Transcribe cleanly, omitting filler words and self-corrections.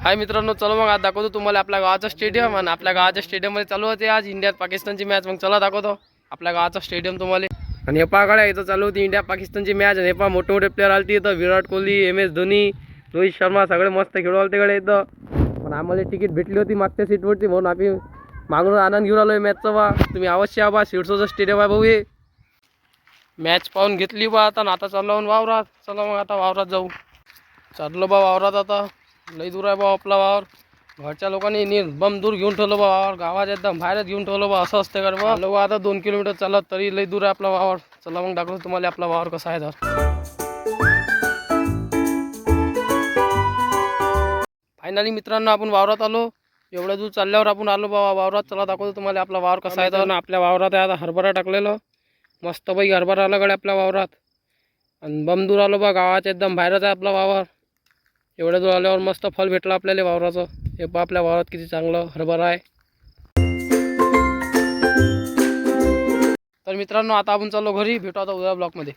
हाय मित्रांनो, चलो मग आज दाखवतो तुम्हाला आपल्या गावाचं स्टेडियम. आणि आपल्या गावाच्या स्टेडियममध्ये चालू होते आज इंडिया पाकिस्तानची मॅच. मग चला दाखवतो आपल्या गावाचं स्टेडियम तुम्हाला. आणि हे पहा गाड्या, इथं चालू होती इंडिया पाकिस्तानची मॅच. आणि हे पहा मोठे मोठे प्लेअर आलते इथं. विराट कोहली, MS धोनी, रोहित शर्मा सगळे मस्त खेळू आलते गड्या इथं. पण आम्हाला तिकीट भेटली होती मागच्या सीटवरती, म्हणून आम्ही मागून आनंद घेऊन आलो मॅचचा. बा तुम्ही अवश्य या, बा शिरसोचं स्टेडियम आहे भाऊ हे. मॅच पाहून घेतली बा आता चाललो वावरात. चला मग आता वावरात जाऊ. चाललो बा वावरात आता. लई दूर आहे बा आपला वावर. घरच्या लोकांनी निर्बम दूर घेऊन ठेवलं बा वावर. गावात एकदम बाहेरच घेऊन ठेवलं बा. असं असते का बा. आलो बा आता 2 किलोमीटर चालत, तरी लई दूर आहे आपला वावर. चला मग दाखवतो तुम्हाला आपला वावर कसा आहे तर. फायनली मित्रांनो आपण वावरात आलो. एवढ्या दूर चालल्यावर आपण आलो बा वावरात. चला दाखवतो तुम्हाला आपला वावर कसा आहे तर. आपल्या वावरात आहे आता हरभरा टाकलेलं. मस्त बाई हरभरा आला गड्या आपल्या वावरात. आणि बम दूर आलो बा, गावाच्या एकदम बाहेरच आहे आपला वावर. एवढ्या दूर आल्यावर मस्त फल भेटलं आपल्याला वावराचं. हे पहा आपल्या वावरात किती चांगलं हरभरा आहे. तर मित्रांनो आता आपण चाललो घरी. भेटू आता उद्या ब्लॉगमध्ये.